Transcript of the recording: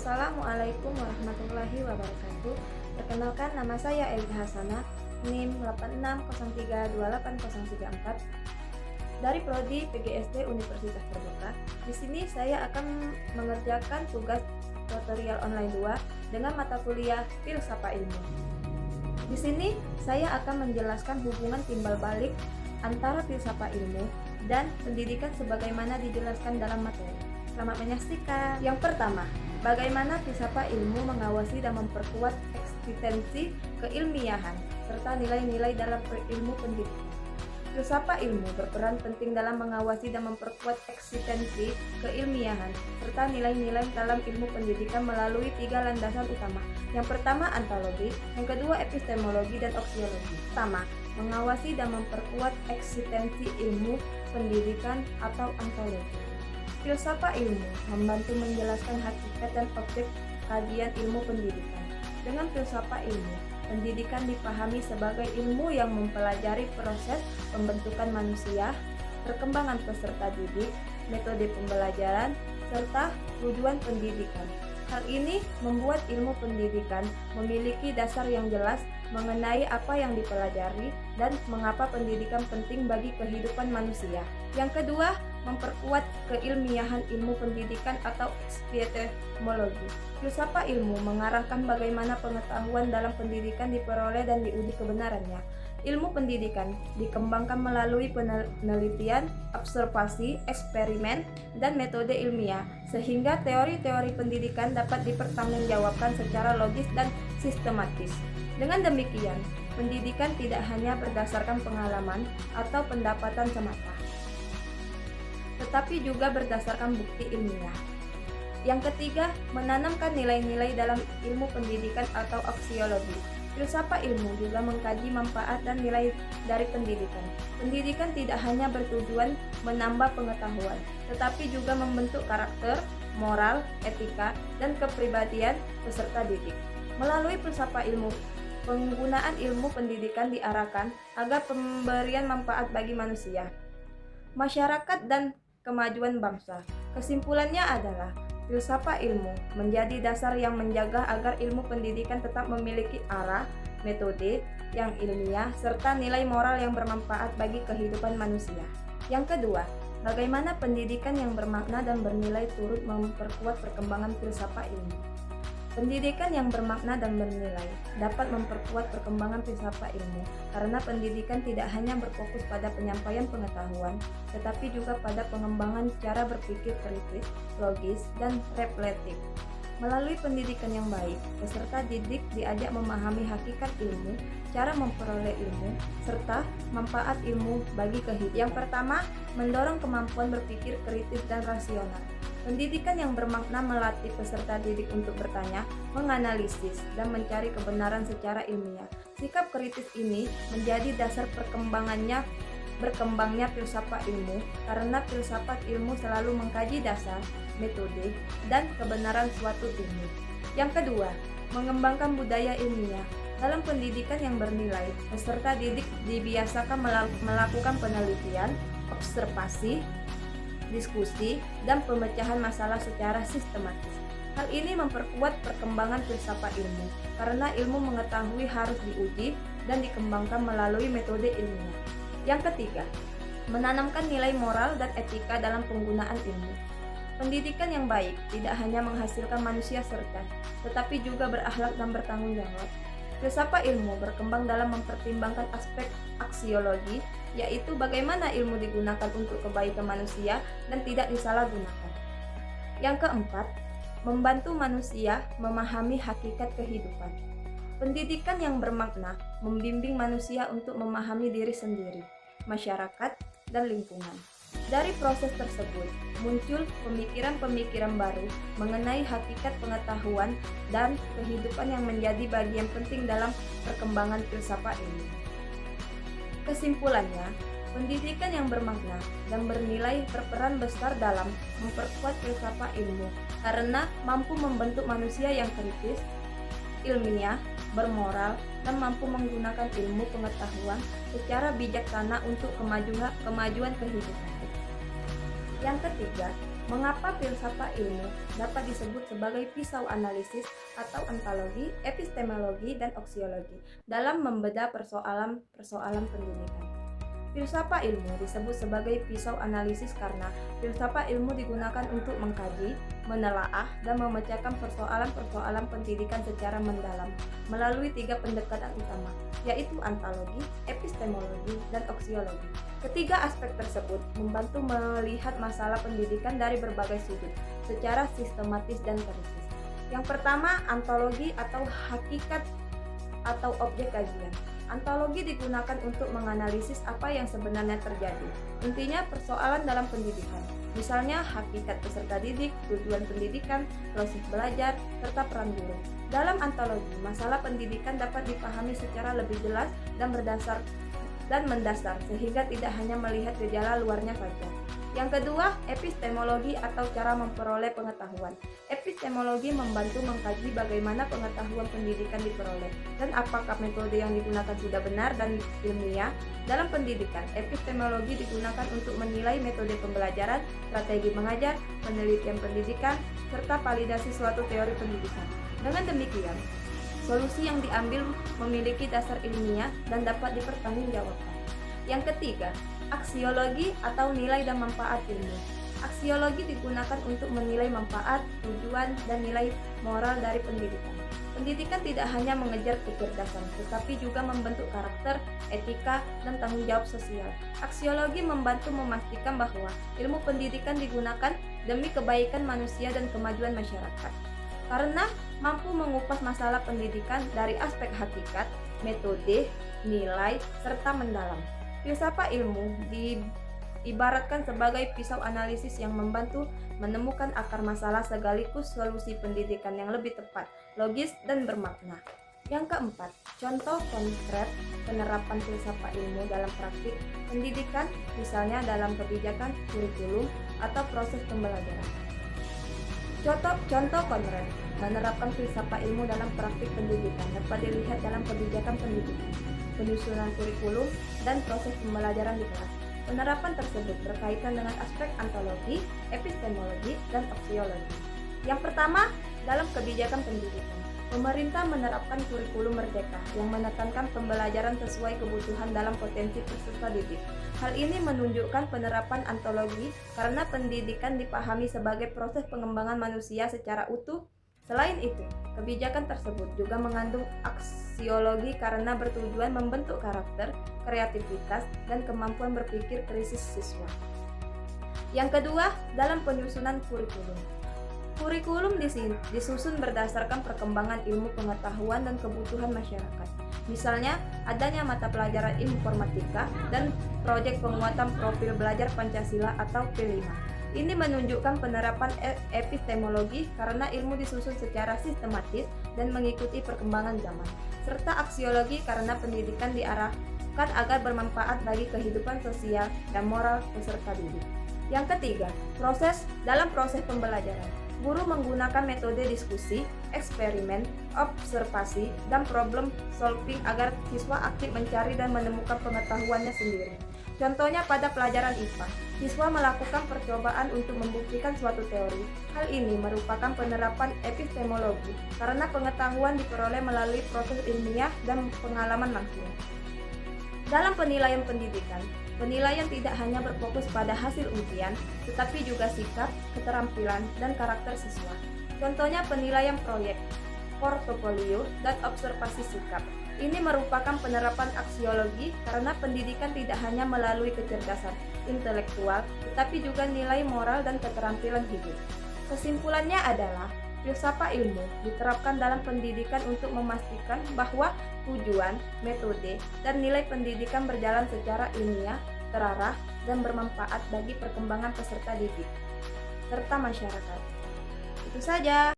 Assalamualaikum warahmatullahi wabarakatuh. Perkenalkan, nama saya Eli Hasana, NIM 86032804 dari Prodi PGSD Universitas Terbuka. Di sini saya akan mengerjakan tugas tutorial online 2 dengan mata kuliah Filsafat Ilmu. Di sini saya akan menjelaskan hubungan timbal balik antara filsafat ilmu dan pendidikan sebagaimana dijelaskan dalam materi. Selamat menyaksikan. Yang pertama, bagaimana filsafat ilmu mengawasi dan memperkuat eksistensi keilmiahan serta nilai-nilai dalam ilmu pendidikan. Filsafat ilmu berperan penting dalam mengawasi dan memperkuat eksistensi keilmiahan serta nilai-nilai dalam ilmu pendidikan melalui 3 landasan utama. Yang pertama, ontologi, yang kedua, epistemologi dan aksiologi. Pertama, mengawasi dan memperkuat eksistensi ilmu pendidikan atau ontologi. Filsafat ilmu membantu menjelaskan hakikat dan objek kajian ilmu pendidikan. Dengan filsafat ilmu, pendidikan dipahami sebagai ilmu yang mempelajari proses pembentukan manusia, perkembangan peserta didik, metode pembelajaran, serta tujuan pendidikan. Hal ini membuat ilmu pendidikan memiliki dasar yang jelas mengenai apa yang dipelajari dan mengapa pendidikan penting bagi kehidupan manusia. Yang kedua, memperkuat keilmiahan ilmu pendidikan atau epistemologi. Filsafat ilmu mengarahkan bagaimana pengetahuan dalam pendidikan diperoleh dan diuji kebenarannya. Ilmu pendidikan dikembangkan melalui penelitian, observasi, eksperimen, dan metode ilmiah, sehingga teori-teori pendidikan dapat dipertanggungjawabkan secara logis dan sistematis. Dengan demikian, pendidikan tidak hanya berdasarkan pengalaman atau pendapatan semata, tetapi juga berdasarkan bukti ilmiah. Yang ketiga, menanamkan nilai-nilai dalam ilmu pendidikan atau aksiologi. Filsafat ilmu juga mengkaji manfaat dan nilai dari pendidikan. Pendidikan tidak hanya bertujuan menambah pengetahuan, tetapi juga membentuk karakter, moral, etika, dan kepribadian peserta didik. Melalui filsafat ilmu, penggunaan ilmu pendidikan diarahkan agar pemberian manfaat bagi manusia, masyarakat, dan kemajuan bangsa. Kesimpulannya adalah filsafat ilmu menjadi dasar yang menjaga agar ilmu pendidikan tetap memiliki arah, metode yang ilmiah, serta nilai moral yang bermanfaat bagi kehidupan manusia. Yang kedua, bagaimana pendidikan yang bermakna dan bernilai turut memperkuat perkembangan filsafat ilmu. Pendidikan yang bermakna dan bernilai dapat memperkuat perkembangan filsafat ilmu karena pendidikan tidak hanya berfokus pada penyampaian pengetahuan, tetapi juga pada pengembangan cara berpikir kritis, logis, dan reflektif. Melalui pendidikan yang baik, peserta didik diajak memahami hakikat ilmu, cara memperoleh ilmu, serta manfaat ilmu bagi kehidupan. Yang pertama, mendorong kemampuan berpikir kritis dan rasional. Pendidikan yang bermakna melatih peserta didik untuk bertanya, menganalisis, dan mencari kebenaran secara ilmiah. Sikap kritis ini menjadi dasar berkembangnya filsafat ilmu karena filsafat ilmu selalu mengkaji dasar, metode, dan kebenaran suatu ilmu. Yang kedua, mengembangkan budaya ilmiah. Dalam pendidikan yang bernilai, peserta didik dibiasakan melakukan penelitian, observasi, diskusi, dan pemecahan masalah secara sistematis. Hal ini memperkuat perkembangan filsafat ilmu, karena ilmu mengetahui harus diuji dan dikembangkan melalui metode ilmiah. Yang ketiga, menanamkan nilai moral dan etika dalam penggunaan ilmu. Pendidikan yang baik tidak hanya menghasilkan manusia cerdas, tetapi juga berakhlak dan bertanggung jawab. Filsafat ilmu berkembang dalam mempertimbangkan aspek aksiologi, yaitu bagaimana ilmu digunakan untuk kebaikan manusia dan tidak disalahgunakan. Yang keempat, membantu manusia memahami hakikat kehidupan. Pendidikan yang bermakna membimbing manusia untuk memahami diri sendiri, masyarakat, dan lingkungan. Dari proses tersebut, muncul pemikiran-pemikiran baru mengenai hakikat pengetahuan dan kehidupan yang menjadi bagian penting dalam perkembangan filsafat ilmu. Kesimpulannya, pendidikan yang bermakna dan bernilai berperan besar dalam memperkuat filsafat ilmu karena mampu membentuk manusia yang kritis, ilmiah, bermoral, dan mampu menggunakan ilmu pengetahuan secara bijaksana untuk kemajuan kehidupan. Yang ketiga, Mengapa filsafat ilmu dapat disebut sebagai pisau analisis atau ontologi, epistemologi, dan aksiologi dalam membedah persoalan-persoalan pendidikan? Filsafat ilmu disebut sebagai pisau analisis karena filsafat ilmu digunakan untuk mengkaji, menelaah, dan memecahkan persoalan-persoalan pendidikan secara mendalam melalui 3 pendekatan utama, yaitu ontologi, epistemologi, dan aksiologi. Ketiga aspek tersebut membantu melihat masalah pendidikan dari berbagai sudut, secara sistematis dan kritis. Yang pertama, ontologi atau hakikat atau objek kajian. Ontologi digunakan untuk menganalisis apa yang sebenarnya terjadi. Intinya persoalan dalam pendidikan, misalnya hakikat peserta didik, tujuan pendidikan, proses belajar, serta peran guru. Dalam ontologi, masalah pendidikan dapat dipahami secara lebih jelas dan mendasar sehingga tidak hanya melihat gejala luarnya saja. Yang kedua, epistemologi atau cara memperoleh pengetahuan. Epistemologi membantu mengkaji bagaimana pengetahuan pendidikan diperoleh dan apakah metode yang digunakan sudah benar dan ilmiah. Dalam pendidikan, epistemologi digunakan untuk menilai metode pembelajaran, strategi mengajar, penelitian pendidikan, serta validasi suatu teori pendidikan. Dengan demikian, solusi yang diambil memiliki dasar ilmiah dan dapat dipertanggungjawabkan. Yang ketiga, aksiologi atau nilai dan manfaat ilmu. Aksiologi digunakan untuk menilai manfaat, tujuan, dan nilai moral dari pendidikan. Pendidikan tidak hanya mengejar kecerdasan, tetapi juga membentuk karakter, etika, dan tanggung jawab sosial. Aksiologi membantu memastikan bahwa ilmu pendidikan digunakan demi kebaikan manusia dan kemajuan masyarakat. Karena mampu mengupas masalah pendidikan dari aspek hakikat, metode, nilai, serta mendalam. Filsafat ilmu diibaratkan sebagai pisau analisis yang membantu menemukan akar masalah sekaligus solusi pendidikan yang lebih tepat, logis, dan bermakna. Yang keempat, contoh konkret penerapan filsafat ilmu dalam praktik pendidikan, misalnya dalam kebijakan, kurikulum, atau proses pembelajaran. Contoh konkret menerapkan filsafat ilmu dalam praktik pendidikan dapat dilihat dalam kebijakan pendidikan, penyusunan kurikulum, dan proses pembelajaran di kelas. Penerapan tersebut berkaitan dengan aspek ontologi, epistemologi, dan aksiologi. Yang pertama, dalam kebijakan pendidikan, pemerintah menerapkan kurikulum merdeka yang menekankan pembelajaran sesuai kebutuhan dalam potensi peserta didik. Hal ini menunjukkan penerapan ontologi karena pendidikan dipahami sebagai proses pengembangan manusia secara utuh. Selain itu, kebijakan tersebut juga mengandung aksiologi karena bertujuan membentuk karakter, kreativitas, dan kemampuan berpikir kritis siswa. Yang kedua, dalam penyusunan kurikulum. Kurikulum disusun berdasarkan perkembangan ilmu pengetahuan dan kebutuhan masyarakat. Misalnya, adanya mata pelajaran informatika dan proyek penguatan profil belajar Pancasila atau P5. Ini menunjukkan penerapan epistemologi karena ilmu disusun secara sistematis dan mengikuti perkembangan zaman, serta aksiologi karena pendidikan diarahkan agar bermanfaat bagi kehidupan sosial dan moral peserta didik. Yang ketiga, dalam proses pembelajaran. Guru menggunakan metode diskusi, eksperimen, observasi, dan problem solving agar siswa aktif mencari dan menemukan pengetahuannya sendiri. Contohnya pada pelajaran IPA, siswa melakukan percobaan untuk membuktikan suatu teori. Hal ini merupakan penerapan epistemologi karena pengetahuan diperoleh melalui proses ilmiah dan pengalaman langsung. Dalam penilaian pendidikan, penilaian tidak hanya berfokus pada hasil ujian, tetapi juga sikap, keterampilan, dan karakter siswa. Contohnya penilaian proyek, portofolio, dan observasi sikap. Ini merupakan penerapan aksiologi karena pendidikan tidak hanya melalui kecerdasan intelektual, tetapi juga nilai moral dan keterampilan hidup. Kesimpulannya adalah, filsafat ilmu diterapkan dalam pendidikan untuk memastikan bahwa tujuan, metode, dan nilai pendidikan berjalan secara ilmiah, terarah, dan bermanfaat bagi perkembangan peserta didik serta masyarakat. Itu saja.